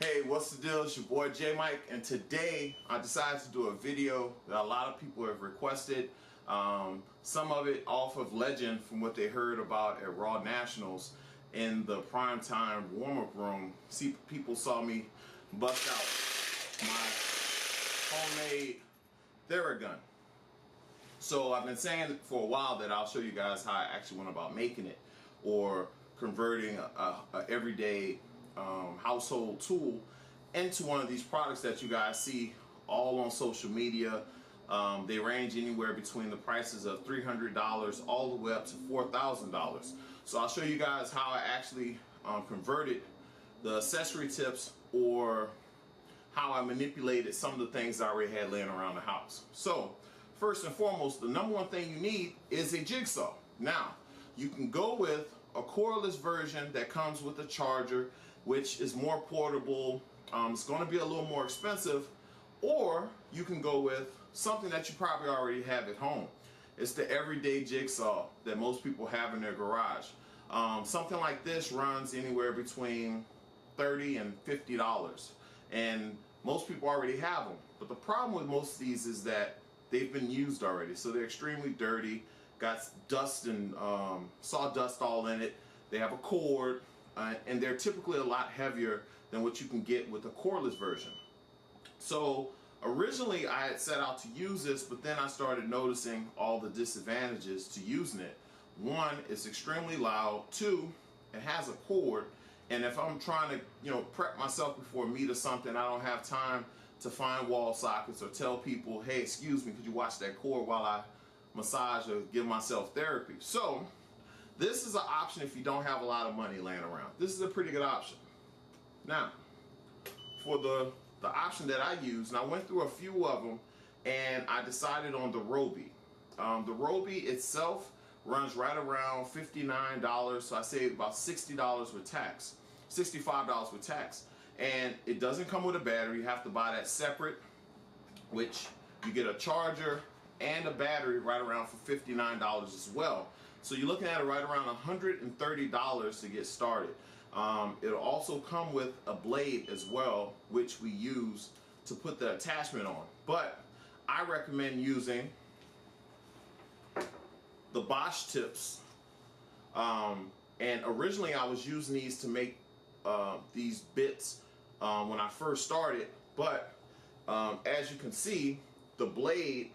Hey, what's the deal? It's your boy J Mike, and today I decided to do a video that a lot of people have requested. Some of it off of legend from what they heard about at Raw Nationals in the primetime warm-up room. See, people saw me bust out my homemade Thera gun. So I've been saying for a while that I'll show you guys how I actually went about making it, or converting a everyday household tool into one of these products that you guys see all on social media. They range anywhere between the prices of $300 all the way up to $4,000. So I'll show you guys how I actually converted the accessory tips, or how I manipulated some of the things I already had laying around the house. So first and foremost, the number one thing you need is a jigsaw. Now, you can go with a cordless version that comes with a charger, which is more portable. It's going to be a little more expensive, or you can go with something that you probably already have at home. It's the everyday jigsaw that most people have in their garage. Something like this runs anywhere between $30 and $50, and most people already have them. But the problem with most of these is that they've been used already, so they're extremely dirty, got dust and sawdust all in it. They have a cord, and they're typically a lot heavier than what you can get with a cordless version. So originally I had set out to use this, but then I started noticing all the disadvantages to using it. One, it's extremely loud. Two, it has a cord, and if I'm trying to prep myself before a meet or something, I don't have time to find wall sockets or tell people, hey, excuse me, could you watch that cord while I massage or give myself therapy. So this is an option if you don't have a lot of money laying around. This is a pretty good option. Now, for the option that I use, and I went through a few of them, and I decided on the Roby. The Roby itself runs right around $59, so I saved about $60 with tax, $65 with tax. And it doesn't come with a battery. You have to buy that separate, which you get a charger and a battery right around for $59 as well. So you're looking at it right around $130 to get started. It'll also come with a blade as well, which we use to put the attachment on. But I recommend using the Bosch tips. And originally I was using these to make these bits when I first started. But as you can see, the blade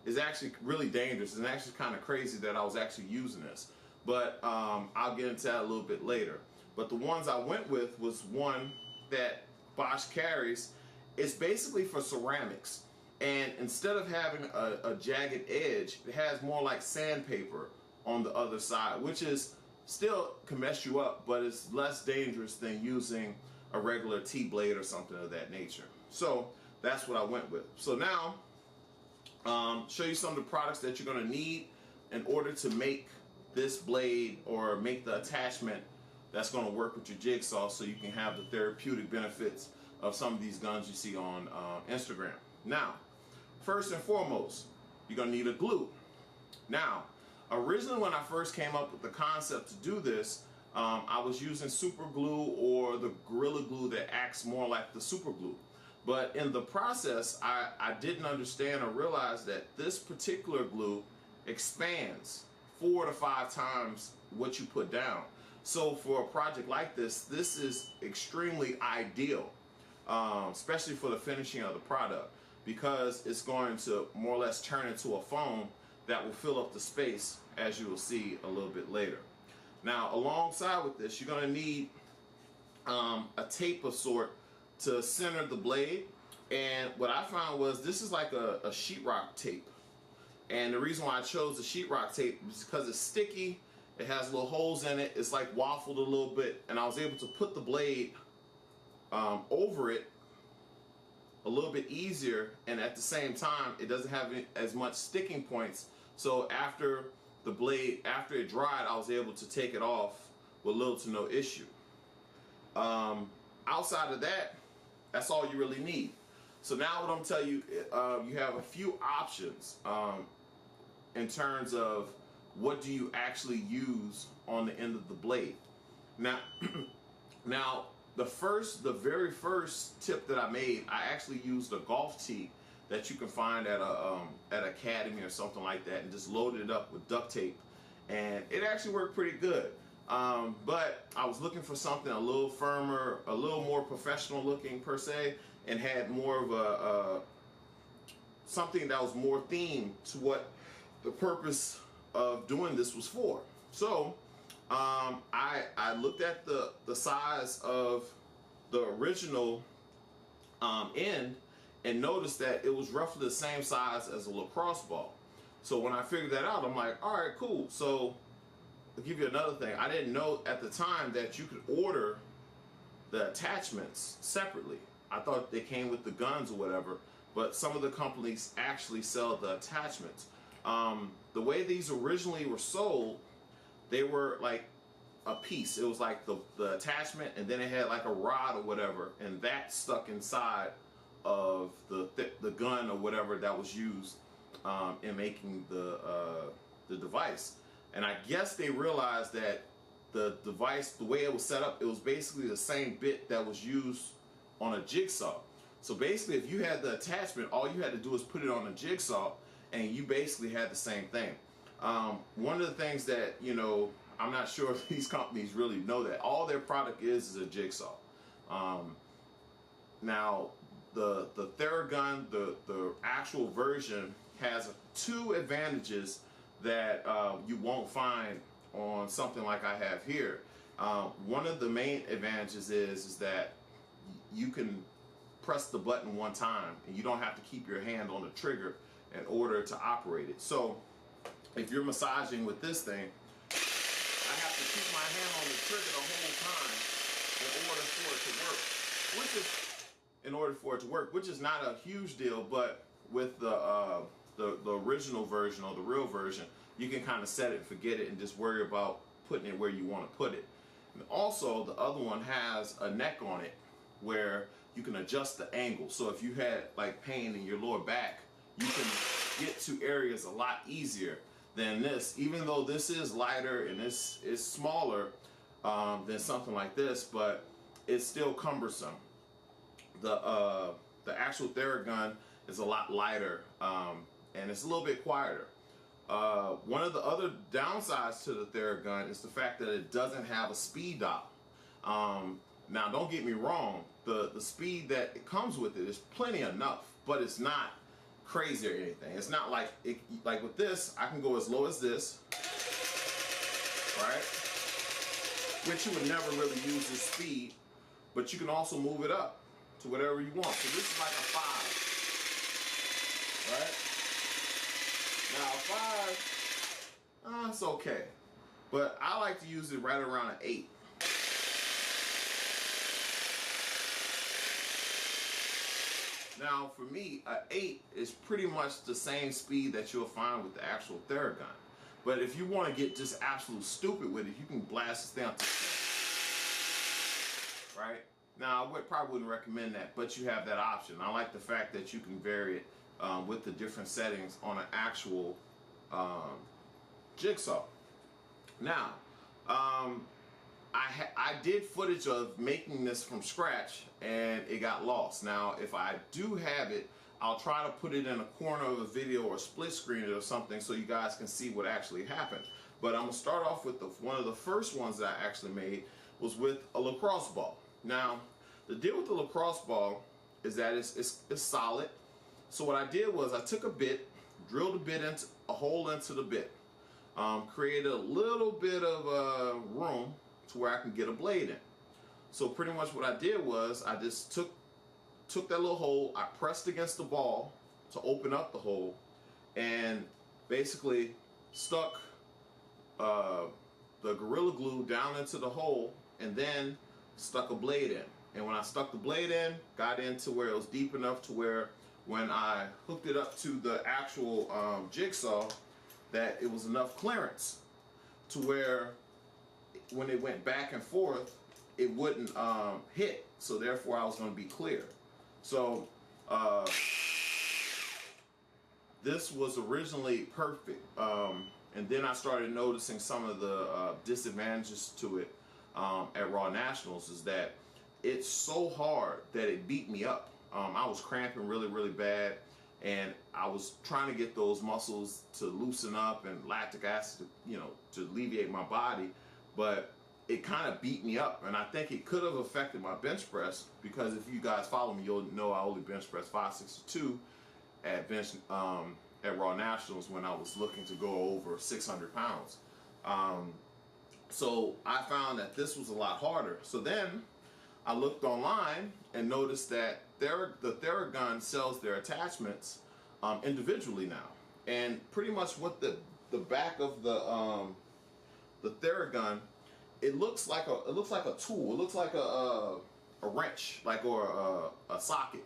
is actually really dangerous, and actually kind of crazy that I was actually using this. But I'll get into that a little bit later. But the ones I went with was one that Bosch carries. It's basically for ceramics, and instead of having a jagged edge, it has more like sandpaper on the other side, which is still can mess you up, but it's less dangerous than using a regular T-blade or something of that nature. So that's what I went with. So now show you some of the products that you're going to need in order to make this blade, or make the attachment that's going to work with your jigsaw, so you can have the therapeutic benefits of some of these guns you see on Instagram. Now, first and foremost, you're going to need a glue. Now, originally when I first came up with the concept to do this, I was using super glue, or the Gorilla Glue that acts more like the super glue. But in the process, I didn't understand or realize that this particular glue expands 4 to 5 times what you put down. So for a project like this is extremely ideal, especially for the finishing of the product, because it's going to more or less turn into a foam that will fill up the space, as you will see a little bit later. Now, alongside with this, you're going to need a tape of sort to center the blade. And what I found was this is like a sheetrock tape. And the reason why I chose the sheetrock tape is because it's sticky, it has little holes in it, it's like waffled a little bit, and I was able to put the blade over it a little bit easier, and at the same time it doesn't have as much sticking points. So after the blade, after it dried, I was able to take it off with little to no issue. Outside of that, that's all you really need. So now what I'm telling you, you have a few options in terms of what do you actually use on the end of the blade. Now, the very first tip that I made, I actually used a golf tee that you can find at Academy or something like that, and just loaded it up with duct tape, and it actually worked pretty good. But I was looking for something a little firmer, a little more professional looking per se, and had more of a something that was more themed to what the purpose of doing this was for. So I looked at the size of the original end and noticed that it was roughly the same size as a lacrosse ball. So when I figured that out, I'm like, all right, cool. So I'll give you another thing. I didn't know at the time that you could order the attachments separately. I thought they came with the guns or whatever, but some of the companies actually sell the attachments. The way these originally were sold, they were like a piece. It was like the attachment, and then it had like a rod or whatever, and that stuck inside of the gun or whatever that was used in making the device. And I guess they realized that the device, the way it was set up, it was basically the same bit that was used on a jigsaw. So basically, if you had the attachment, all you had to do was put it on a jigsaw, and you basically had the same thing. One of the things that, you know, I'm not sure if these companies really know that all their product is a jigsaw. Now, the Thera gun, the actual version, has two advantages that you won't find on something like I have here. One of the main advantages is that you can press the button one time and you don't have to keep your hand on the trigger in order to operate it. So if you're massaging with this thing, I have to keep my hand on the trigger the whole time in order for it to work, which is not a huge deal. But with the original version or the real version, you can kind of set it and forget it and just worry about putting it where you want to put it. And also, the other one has a neck on it where you can adjust the angle. So if you had like pain in your lower back, you can get to areas a lot easier than this. Even though this is lighter and this is smaller than something like this, but it's still cumbersome. The actual Thera gun is a lot lighter and it's a little bit quieter. One of the other downsides to the Thera gun is the fact that it doesn't have a speed dial. Now, don't get me wrong, the speed that it comes with it is plenty enough, but it's not crazy or anything. It's not like like with this, I can go as low as this, right? Which you would never really use this speed, but you can also move it up to whatever you want. So this is like a 5, right? Now 5, it's okay, but I like to use it right around an 8. Now, for me, an 8 is pretty much the same speed that you'll find with the actual Thera gun. But if you want to get just absolute stupid with it, you can blast this down to 10. Right? Now, I probably wouldn't recommend that, but you have that option. I like the fact that you can vary it with the different settings on an actual jigsaw. Now, I did footage of making this from scratch and it got lost. Now, if I do have it, I'll try to put it in a corner of a video or split screen it or something so you guys can see what actually happened. But I'm gonna start off with one of the first ones that I actually made was with a lacrosse ball. Now, the deal with the lacrosse ball is that it's solid. So what I did was I took a bit, drilled a hole into the bit, created a little bit of room to where I can get a blade in. So pretty much what I did was I just took that little hole, I pressed against the ball to open up the hole, and basically stuck the Gorilla Glue down into the hole, and then stuck a blade in. And when I stuck the blade in, got into where it was deep enough to where when I hooked it up to the actual jigsaw, that it was enough clearance to where when it went back and forth, it wouldn't hit. So therefore, I was going to be clear. So this was originally perfect, and then I started noticing some of the disadvantages to it at Raw Nationals. Is that it's so hard that it beat me up. I was cramping really, really bad, and I was trying to get those muscles to loosen up and lactic acid, to alleviate my body, but it kind of beat me up, and I think it could have affected my bench press, because if you guys follow me, you'll know I only bench press 562 at Raw Nationals when I was looking to go over 600 pounds. So I found that this was a lot harder. So then I looked online and noticed that the Thera sells their attachments individually now, and pretty much what the back of the Thera, it looks like a tool. It looks like a wrench, or a socket.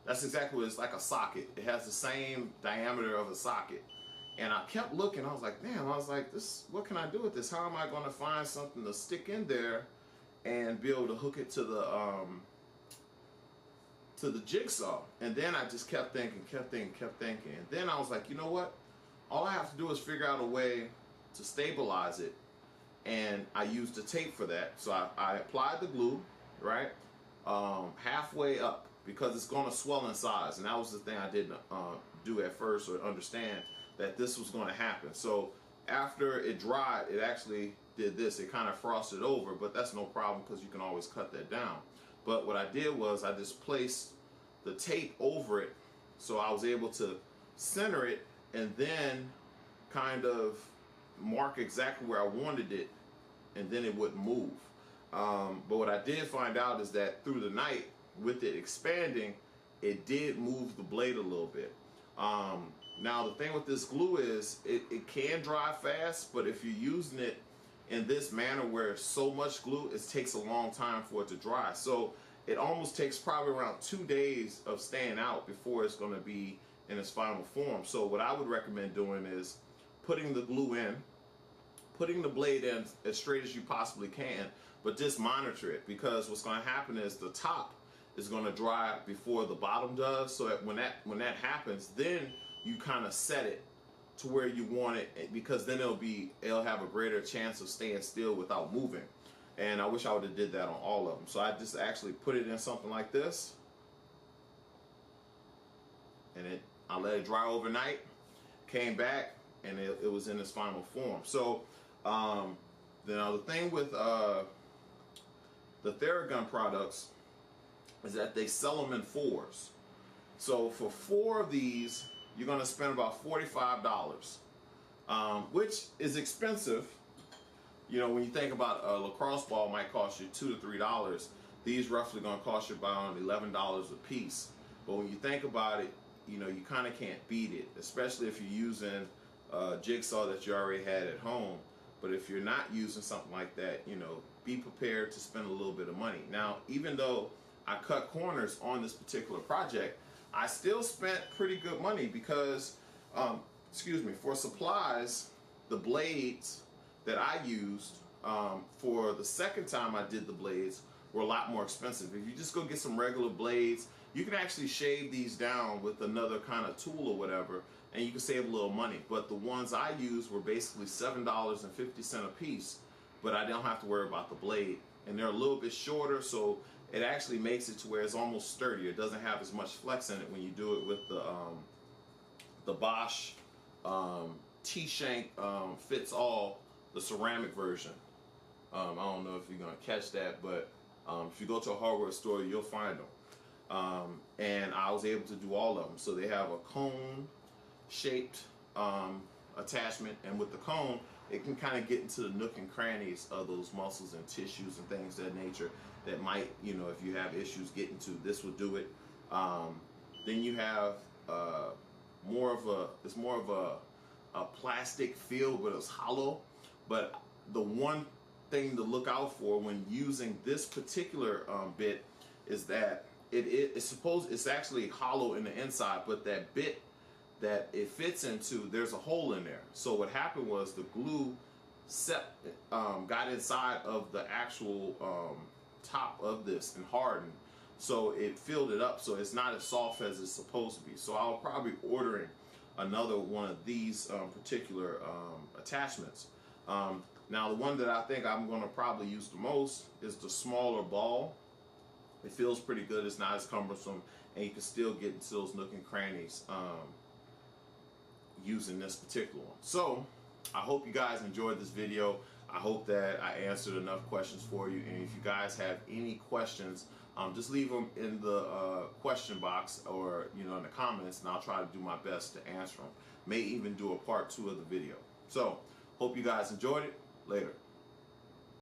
That's exactly what it's like, a socket. It has the same diameter of a socket. And I kept looking. I was like, damn. I was like, what can I do with this? How am I going to find something to stick in there and be able to hook it to the jigsaw? And then I just kept thinking. And then I was like, you know what? All I have to do is figure out a way to stabilize it. And I used the tape for that. So I applied the glue, right, halfway up, because it's going to swell in size. And that was the thing I didn't do at first, or understand that this was going to happen. So after it dried, it actually did this. It kind of frosted over, but that's no problem because you can always cut that down. But what I did was I just placed the tape over it, so I was able to center it and then kind of mark exactly where I wanted it, and then it wouldn't move. But what I did find out is that through the night, with it expanding, it did move the blade a little bit. Now the thing with this glue is it can dry fast, but if you're using it in this manner where it's so much glue, it takes a long time for it to dry. So it almost takes probably around 2 days of staying out before it's going to be in its final form. So what I would recommend doing is putting the glue in, putting the blade in as straight as you possibly can, but just monitor it, because what's going to happen is the top is going to dry before the bottom does. So that when that happens, then you kind of set it to where you want it, because then it'll have a greater chance of staying still without moving. And I wish I would have did that on all of them. So I just actually put it in something like this, and I let it dry overnight, came back, and it was in its final form. So now the thing with the Thera products is that they sell them in 4s. So for 4 of these, you're going to spend about $45, which is expensive. When you think about a lacrosse ball might cost you $2 to $3, these roughly going to cost you about $11 a piece. But when you think about it, you kind of can't beat it, especially if you're using a jigsaw that you already had at home. But if you're not using something like that, be prepared to spend a little bit of money. Now, even though I cut corners on this particular project, I still spent pretty good money, because, for supplies, the blades that I used for the second time I did the blades were a lot more expensive. If you just go get some regular blades, you can actually shave these down with another kind of tool or whatever, and you can save a little money. But the ones I used were basically $7.50 a piece, but I don't have to worry about the blade. And they're a little bit shorter, so it actually makes it to where it's almost sturdier. It doesn't have as much flex in it when you do it with the Bosch T-shank fits all, the ceramic version. I don't know if you're gonna catch that, but if you go to a hardware store, you'll find them. And I was able to do all of them. So they have a cone-shaped attachment, and with the cone, it can kind of get into the nook and crannies of those muscles and tissues and things of that nature that might, if you have issues getting to, this will do it. Then you have more of a plastic feel, but it's hollow. But the one thing to look out for when using this particular bit is that it's actually hollow in the inside, but that bit that it fits into, there's a hole in there. So what happened was the glue got inside of the actual top of this and hardened, so it filled it up, so it's not as soft as it's supposed to be. So I'll probably ordering another one of these particular attachments. Now the one that I think I'm going to probably use the most is the smaller ball. It feels pretty good. It's not as cumbersome, and you can still get into those nook and crannies using this particular one. So I hope you guys enjoyed this video. I hope that I answered enough questions for you. And if you guys have any questions, just leave them in the question box, or in the comments, and I'll try to do my best to answer them. May even do a part 2 of the video. So hope you guys enjoyed it. Later.